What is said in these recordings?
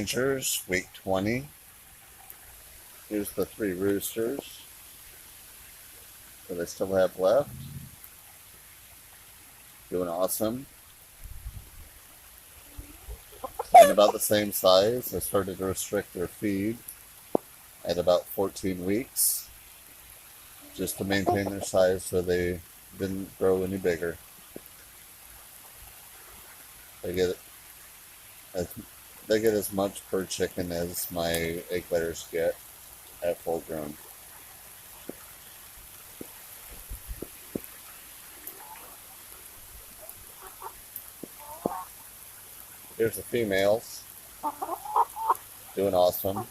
Rangers, week 20. Here's the 3 roosters that I still have left. Doing awesome. And about the same size. I started to restrict their feed at about 14 weeks just to maintain their size so they didn't grow any bigger. They get as they get as much per chicken as my egg layers get at full grown. Here's the females, doing awesome.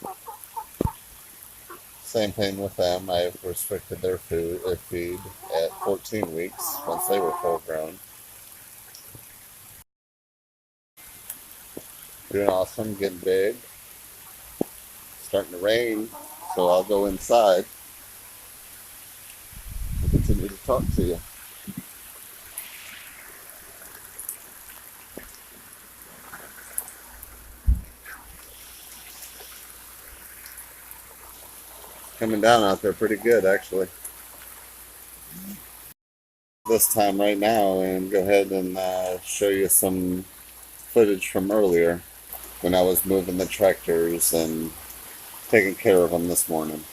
Same thing with them. I've restricted their feed at 14 weeks once they were full grown. Doing awesome, getting big. Starting to rain, so I'll go inside and continue to talk to you. Coming down out there pretty good, actually. This time right now, and go ahead and show you some footage from earlier when I was moving the tractors and taking care of them this morning.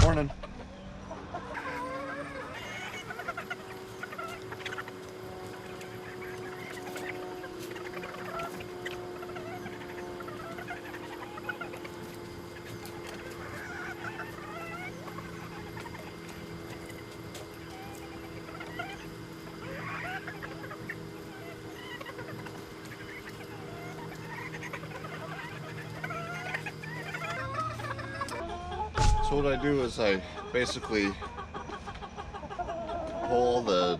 Morning. So what I do is I basically pull the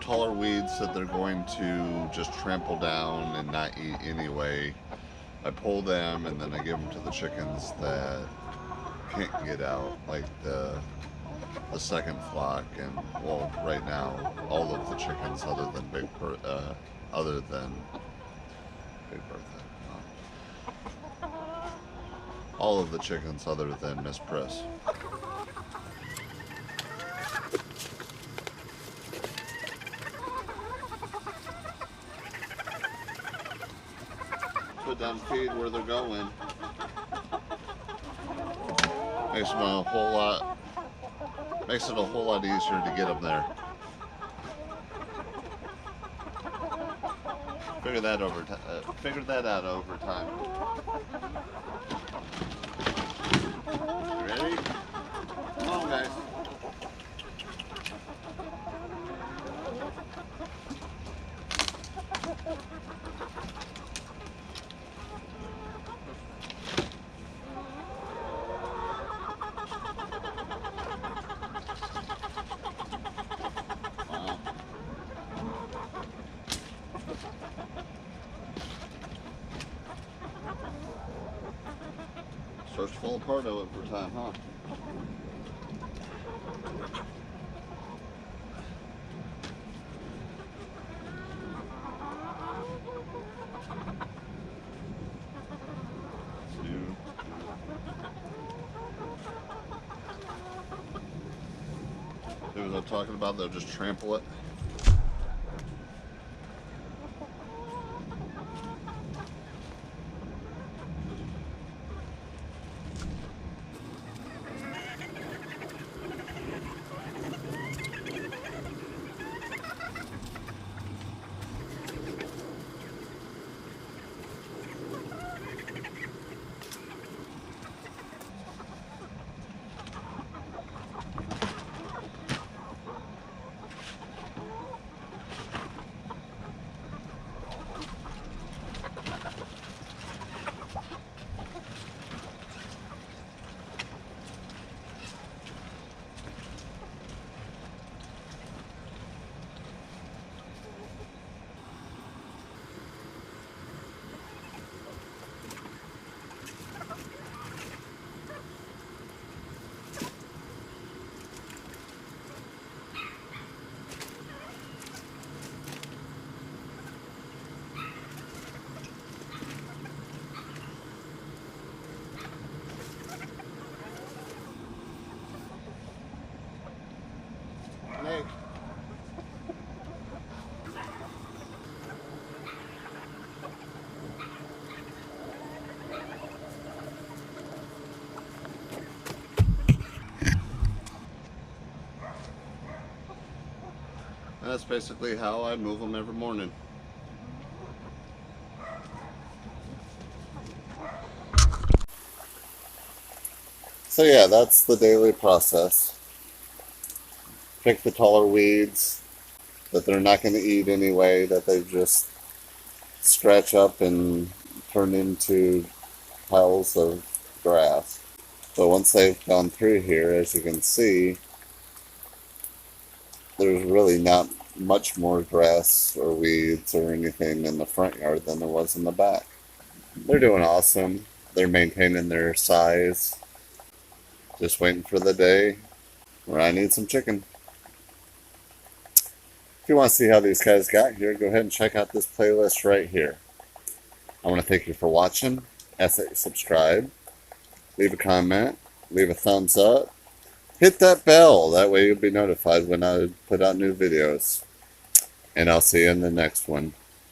taller weeds that they're going to just trample down and not eat anyway. I pull them and then I give them to the chickens that can't get out, like the second flock, and well, right now all of the chickens other than Big Bertha, all of the chickens other than Miss Priss. Put down feed where they're going. Makes it a whole lot easier to get them there. Figured that out over time. You ready? Come on, guys. Starts to fall apart over time, huh? See what I'm talking about? They'll just trample it. Nick. That's basically how I move them every morning. So yeah, that's the daily process. Pick the taller weeds that they're not going to eat anyway, that they just scratch up and turn into piles of grass. But once they've gone through here, as you can see, there's really not much more grass or weeds or anything in the front yard than there was in the back. They're doing awesome. They're maintaining their size. Just waiting for the day where I need some chicken. If you want to see how these guys got here, go ahead and check out this playlist right here. I want to thank you for watching. Ask that you subscribe, leave a comment, leave a thumbs up, hit that bell. That way you'll be notified when I put out new videos. And I'll see you in the next one.